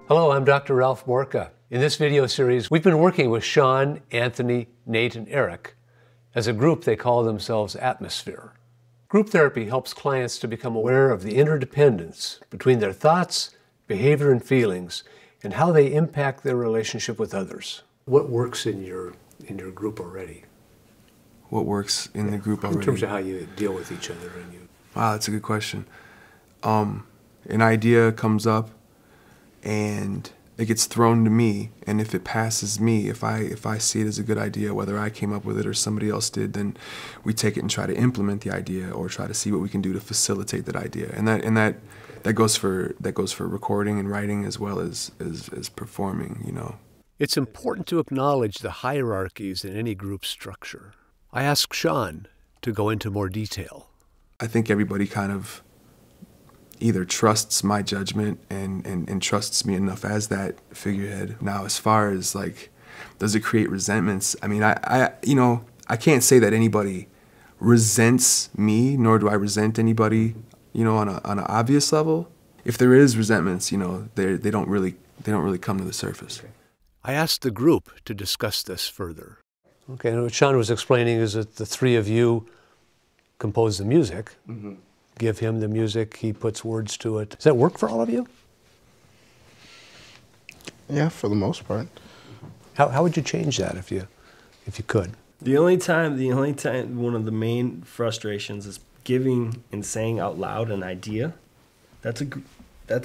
Hello, I'm Dr. Ralph Borka. In this video series, we've been working with Sean, Anthony, Nate, and Eric. As a group, they call themselves Atmosphere. Group therapy helps clients to become aware of the interdependence between their thoughts, behavior, and feelings, and how they impact their relationship with others. What works in your group already? What works in the group already? In terms of how you deal with each other. Wow, that's a good question. An idea comes up, and it gets thrown to me, and if it passes me, if I see it as a good idea, whether I came up with it or somebody else did, then we take it and try to implement the idea or try to see what we can do to facilitate that idea. And that goes for recording and writing as well as performing, you know. It's important to acknowledge the hierarchies in any group structure. I asked Sean to go into more detail. I think everybody kind of either trusts my judgment and trusts me enough as that figurehead. Now, as far as like, does it create resentments? I mean, I can't say that anybody resents me, nor do I resent anybody, you know, on an obvious level. If there is resentments, you know, they don't really come to the surface. Okay. I asked the group to discuss this further. Okay, and what Sean was explaining is that the three of you compose the music. Mm-hmm. Give him the music, he puts words to it. Does that work for all of you? Yeah, for the most part. How would you change that if you could? The only time one of the main frustrations is giving and saying out loud an idea. That's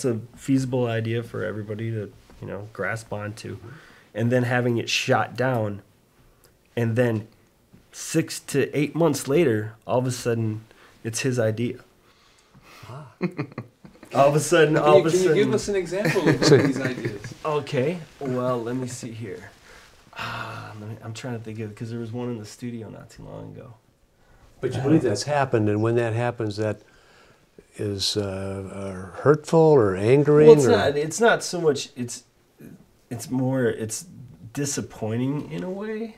a feasible idea for everybody to, you know, grasp onto, and then having it shot down, and then 6 to 8 months later, all of a sudden, it's his idea. All of a sudden. Can you give us an example of one of these ideas? Okay, well, let me see here. I'm trying to think of it, because there was one in the studio not too long ago. But you believe that's happened, and when that happens, that is hurtful or angering? Well, it's not so much, it's disappointing in a way.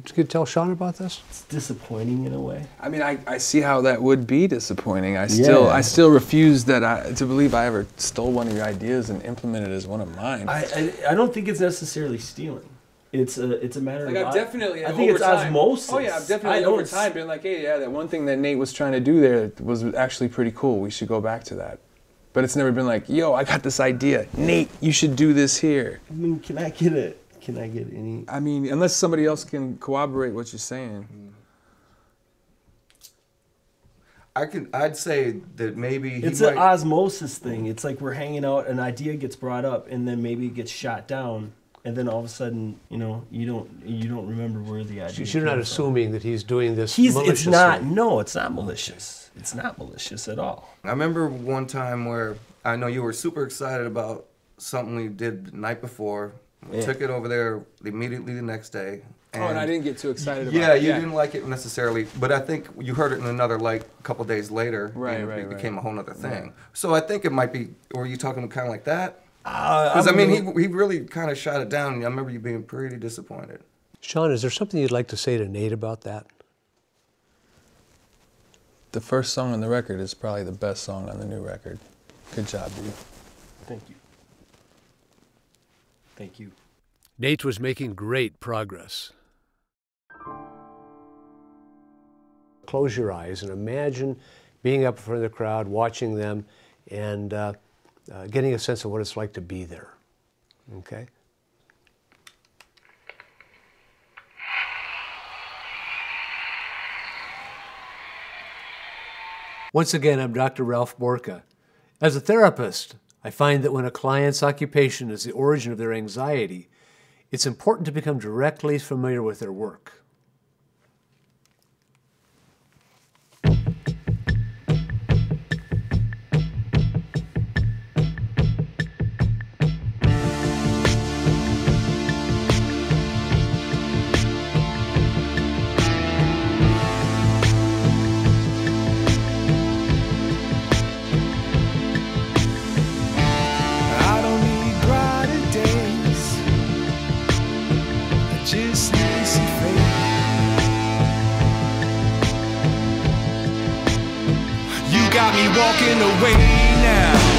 Could you tell Sean about this? It's disappointing in a way. I mean, I see how that would be disappointing. I still refuse to believe I ever stole one of your ideas and implemented it as one of mine. I don't think it's necessarily stealing. It's a matter of. I've definitely. I think it's osmosis. Oh yeah, I've definitely over time been like, hey, yeah, that one thing that Nate was trying to do there was actually pretty cool. We should go back to that. But it's never been like, yo, I got this idea. Nate, you should do this here. I mean, can I get any? I mean, unless somebody else can corroborate what you're saying. I'd say that maybe it's an osmosis thing. It's like we're hanging out, an idea gets brought up, and then maybe it gets shot down, and then all of a sudden, you know, you don't remember where the idea. You're not assuming that he's doing this maliciously. It's not. No, it's not malicious. It's not malicious at all. I remember one time where I know you were super excited about something we did the night before. We took it over there immediately the next day. And I didn't get too excited about it. Yeah, you didn't like it necessarily, but I think you heard it in another, like, a couple days later. Right. It became a whole other thing. Right. So I think it might be, were you talking kind of like that? Because, I mean, he really kind of shot it down. I remember you being pretty disappointed. Sean, is there something you'd like to say to Nate about that? The first song on the record is probably the best song on the new record. Good job, dude. Thank you. Thank you. Nate was making great progress. Close your eyes and imagine being up in front of the crowd, watching them, and getting a sense of what it's like to be there. Okay? Once again, I'm Dr. Ralph Borka. As a therapist, I find that when a client's occupation is the origin of their anxiety, it's important to become directly familiar with their work. Just need some faith. You got me walking away now.